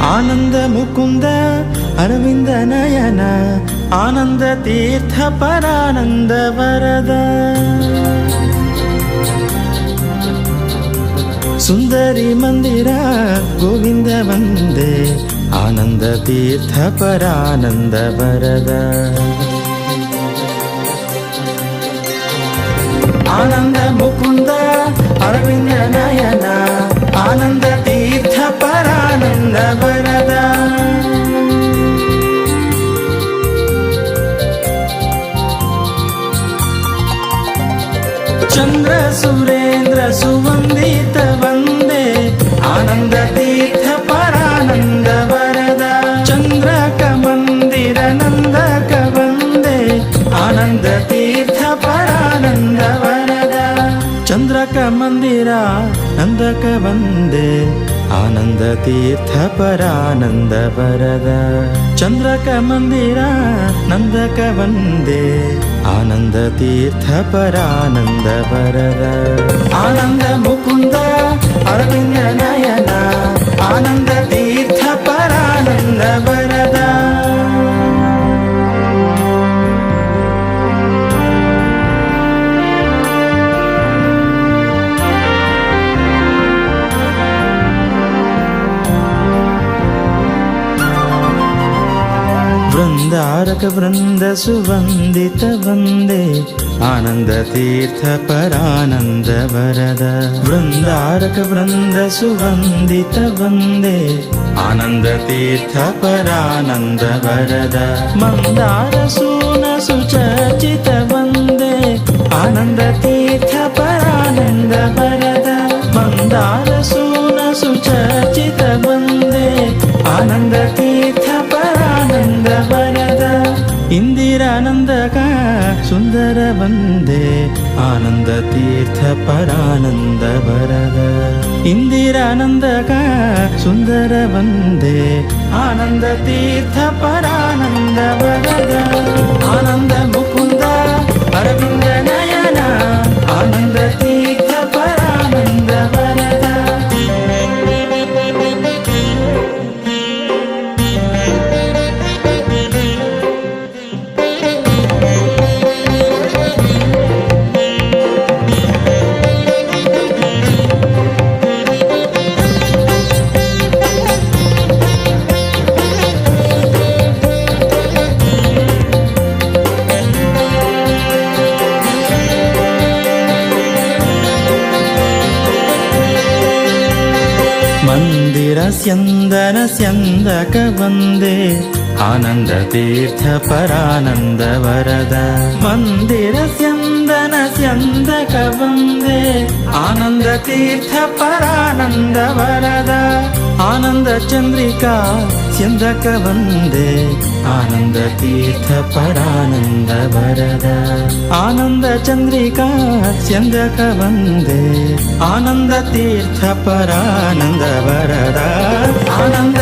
ಆನಂದ ಮುಕುಂದ ಅರವಿಂದ ನಯನ ಆನಂದ ತೀರ್ಥ ಪರಾನಂದ ವರದ ಸುಂದರಿ ಮಂದಿರ ಗೋವಿಂದ ವಂದೇ ಆನಂದ ತೀರ್ಥ ಪರಾನಂದ ವರದ ಆನಂದ ಮುಕುಂದ ಅರವಿಂದ ನಯನ ಆನಂದ ತೀರ್ಥ ಪರಾನಂದ ವರದ ಚಂದ್ರ ಸುರೇಂದ್ರ ಸುವಂದಿತ ವಂದೇ ಆನಂದ ತೀರ್ಥ ಪರಾನಂದ ವರದ ಚಂದ್ರಕ ಮಂದಿರ ನಂದಕ ವಂದೇ ಆನಂದ ತೀರ್ಥ ಪರಾನಂದ ವರದ ಚಂದ್ರಕ ಮಂದಿರ ನಂದಕ ವಂದೇ ಆನಂದ ತೀರ್ಥ ಪರಾನಂದ ವರದ ಚಂದ್ರಕ ಮಂದಿರ ನಂದಕ ವಂದೇ ಆನಂದ ತೀರ್ಥ ಪರಾನಂದ ವರದ ಆನಂದ ಮುಕುಂದ ಅರವಿಂದ ನಯನ ಆನಂದ ತೀರ್ಥ ಪರಾನಂದ ವರದ ವೃಂದಾರಕ ವೃಂದ ಸುವಂದಿತ ವಂದೇ ಆನಂದ ತೀರ್ಥ ಪರಾನಂದ ವರದ ವೃಂದಾರಕ ವೃಂದ ಸುವಂದಿತ ವಂದೇ ಆನಂದ ತೀರ್ಥ ಪರಾನಂದ ವರದ ಮಂದಾರ ಸೂನ ಸುಚರ್ಚಿತ ವಂದೇ ಆನಂದ ತೀರ್ಥ ಪರಾನಂದ ವರದ ಮಂದಾರ ಸೂನ ಸುಚರ್ಚಿತ ವಂದೇ ಆನಂದ ತೀರ್ಥ ಪರಾನಂದ ವರದ ಇಂದಿರಾನಂದಕ ಸುಂದರ ವಂದೇ ಆನಂದ ತೀರ್ಥ ಪರಾನಂದ ವರದ ಇಂದಿರಾನಂದಕ ಸುಂದರ ವಂದೇ ಆನಂದ ತೀರ್ಥ ಪರಾನಂದ ವರದ ಆನಂದ ಮುಕುಂದ ಅರವಿಂದ ನಯನ ಆನಂದ ತೀರ್ಥ ಪರಾನಂದ ವರದ ಮಂದಿರ ಸ್ಯಂದನ ಸ್ಯಂದಕ ವಂದೇ ಆನಂದ ತೀರ್ಥ ಪರಾನಂದ ವರದ ಮಂದಿರ ಸ್ಯಂದನ ಸ್ಯಂದಕ ವಂದೇ ಆನಂದ ತೀರ್ಥ ಪರಾನಂದ ವರದ ಆನಂದ ಚಂದ್ರಿಕಾ ಸ್ಯಂದಕ ವಂದೇ ಆನಂದ ತೀರ್ಥ ಪರಾನಂದ ವರದ ಆನಂದ ಚಂದ್ರಿಕಾ ಸ್ಯಂದಕ ವಂದೇ ಆನಂದ ತೀರ್ಥ ಪರಾನಂದ ವರದ ಆನಂದ